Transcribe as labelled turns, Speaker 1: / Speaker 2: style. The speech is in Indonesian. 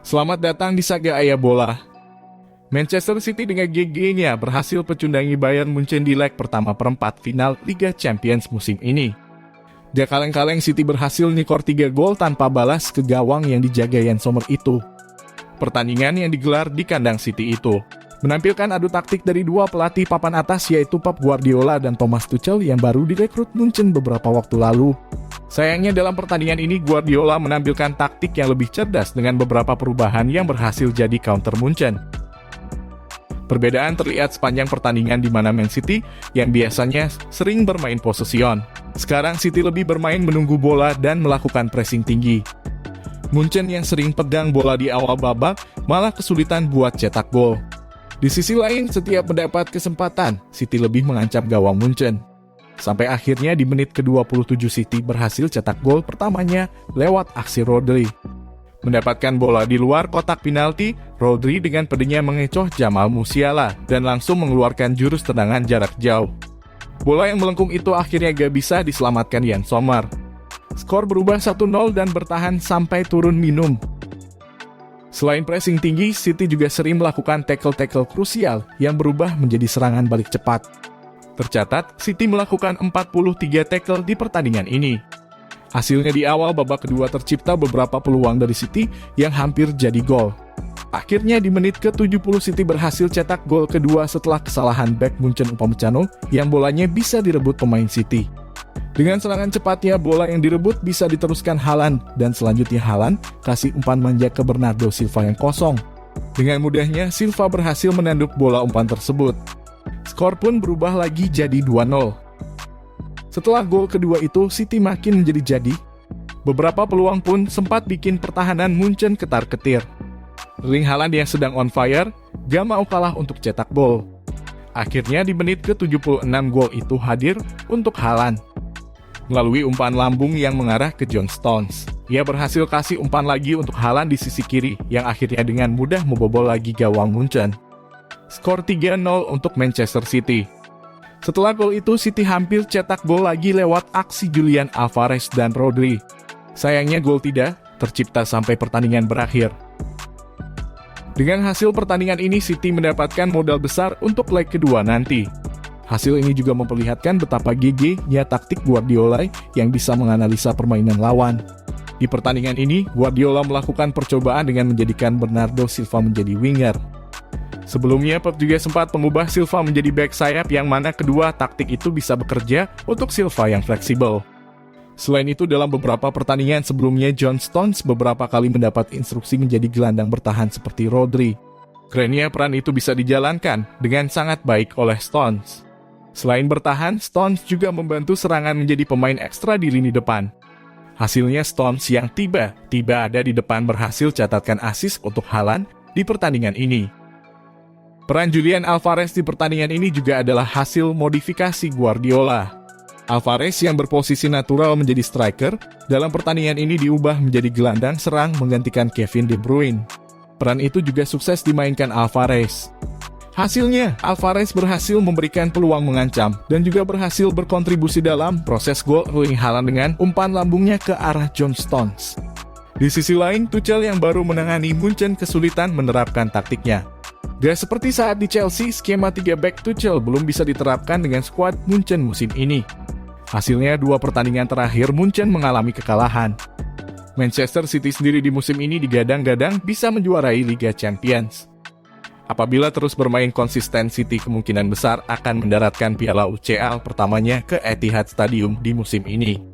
Speaker 1: Selamat datang di Saga Ayah Bola. Manchester City dengan GG-nya berhasil pecundangi Bayern Munchen di leg pertama perempat final Liga Champions musim ini. Gak kaleng-kaleng City berhasil nyekor 3 gol tanpa balas ke gawang yang dijaga Yann Sommer itu. Pertandingan yang digelar di kandang City itu menampilkan adu taktik dari dua pelatih papan atas yaitu Pep Guardiola dan Thomas Tuchel yang baru direkrut Munchen beberapa waktu lalu. Sayangnya dalam pertandingan ini Guardiola menampilkan taktik yang lebih cerdas dengan beberapa perubahan yang berhasil jadi counter Munchen. Perbedaan terlihat sepanjang pertandingan di mana Man City yang biasanya sering bermain posesion. Sekarang City lebih bermain menunggu bola dan melakukan pressing tinggi. Munchen yang sering pegang bola di awal babak malah kesulitan buat cetak gol. Di sisi lain, setiap mendapat kesempatan, City lebih mengancam gawang Munchen. Sampai akhirnya di menit ke-27 City berhasil cetak gol pertamanya lewat aksi Rodri. Mendapatkan bola di luar kotak penalti, Rodri dengan pedenya mengecoh Jamal Musiala dan langsung mengeluarkan jurus tendangan jarak jauh. Bola yang melengkung itu akhirnya gak bisa diselamatkan Yann Sommer. Skor berubah 1-0 dan bertahan sampai turun minum. Selain pressing tinggi, City juga sering melakukan tackle-tackle krusial yang berubah menjadi serangan balik cepat. Tercatat, City melakukan 43 tackle di pertandingan ini. Hasilnya di awal babak kedua tercipta beberapa peluang dari City yang hampir jadi gol. Akhirnya di menit ke-70 City berhasil cetak gol kedua setelah kesalahan bek Munchen Upamecano yang bolanya bisa direbut pemain City. Dengan serangan cepatnya, bola yang direbut bisa diteruskan Haaland dan selanjutnya Haaland kasih umpan manja ke Bernardo Silva yang kosong. Dengan mudahnya, Silva berhasil menanduk bola umpan tersebut. Skor pun berubah lagi jadi 2-0. Setelah gol kedua itu, City makin menjadi-jadi. Beberapa peluang pun sempat bikin pertahanan Munchen ketar-ketir. Erling Haaland yang sedang on fire, gak mau kalah untuk cetak gol. Akhirnya di menit ke-76 gol itu hadir untuk Haaland. Melalui umpan lambung yang mengarah ke John Stones, ia berhasil kasih umpan lagi untuk Haaland di sisi kiri, yang akhirnya dengan mudah membobol lagi gawang Munchen. Skor 3-0 untuk Manchester City. Setelah gol itu, City hampir cetak gol lagi lewat aksi Julian Alvarez dan Rodri. Sayangnya gol tidak tercipta sampai pertandingan berakhir. Dengan hasil pertandingan ini, City mendapatkan modal besar untuk leg kedua nanti. Hasil ini juga memperlihatkan betapa GG-nya taktik Guardiola yang bisa menganalisa permainan lawan. Di pertandingan ini, Guardiola melakukan percobaan dengan menjadikan Bernardo Silva menjadi winger. Sebelumnya, Pep juga sempat mengubah Silva menjadi bek sayap yang mana kedua taktik itu bisa bekerja untuk Silva yang fleksibel. Selain itu, dalam beberapa pertandingan sebelumnya, John Stones beberapa kali mendapat instruksi menjadi gelandang bertahan seperti Rodri. Kerennya peran itu bisa dijalankan dengan sangat baik oleh Stones. Selain bertahan, Stones juga membantu serangan menjadi pemain ekstra di lini depan. Hasilnya Stones yang tiba-tiba ada di depan berhasil catatkan assist untuk Haaland di pertandingan ini. Peran Julian Alvarez di pertandingan ini juga adalah hasil modifikasi Guardiola. Alvarez yang berposisi natural menjadi striker, dalam pertandingan ini diubah menjadi gelandang serang menggantikan Kevin De Bruyne. Peran itu juga sukses dimainkan Alvarez. Hasilnya, Alvarez berhasil memberikan peluang mengancam dan juga berhasil berkontribusi dalam proses gol Erling Haaland dengan umpan lambungnya ke arah John Stones. Di sisi lain, Tuchel yang baru menangani Munchen kesulitan menerapkan taktiknya. Gak seperti saat di Chelsea, skema 3 back Tuchel belum bisa diterapkan dengan skuad Munchen musim ini. Hasilnya 2 pertandingan terakhir Munchen mengalami kekalahan. Manchester City sendiri di musim ini digadang-gadang bisa menjuarai Liga Champions. Apabila terus bermain konsisten, City kemungkinan besar akan mendaratkan Piala UCL pertamanya ke Etihad Stadium di musim ini.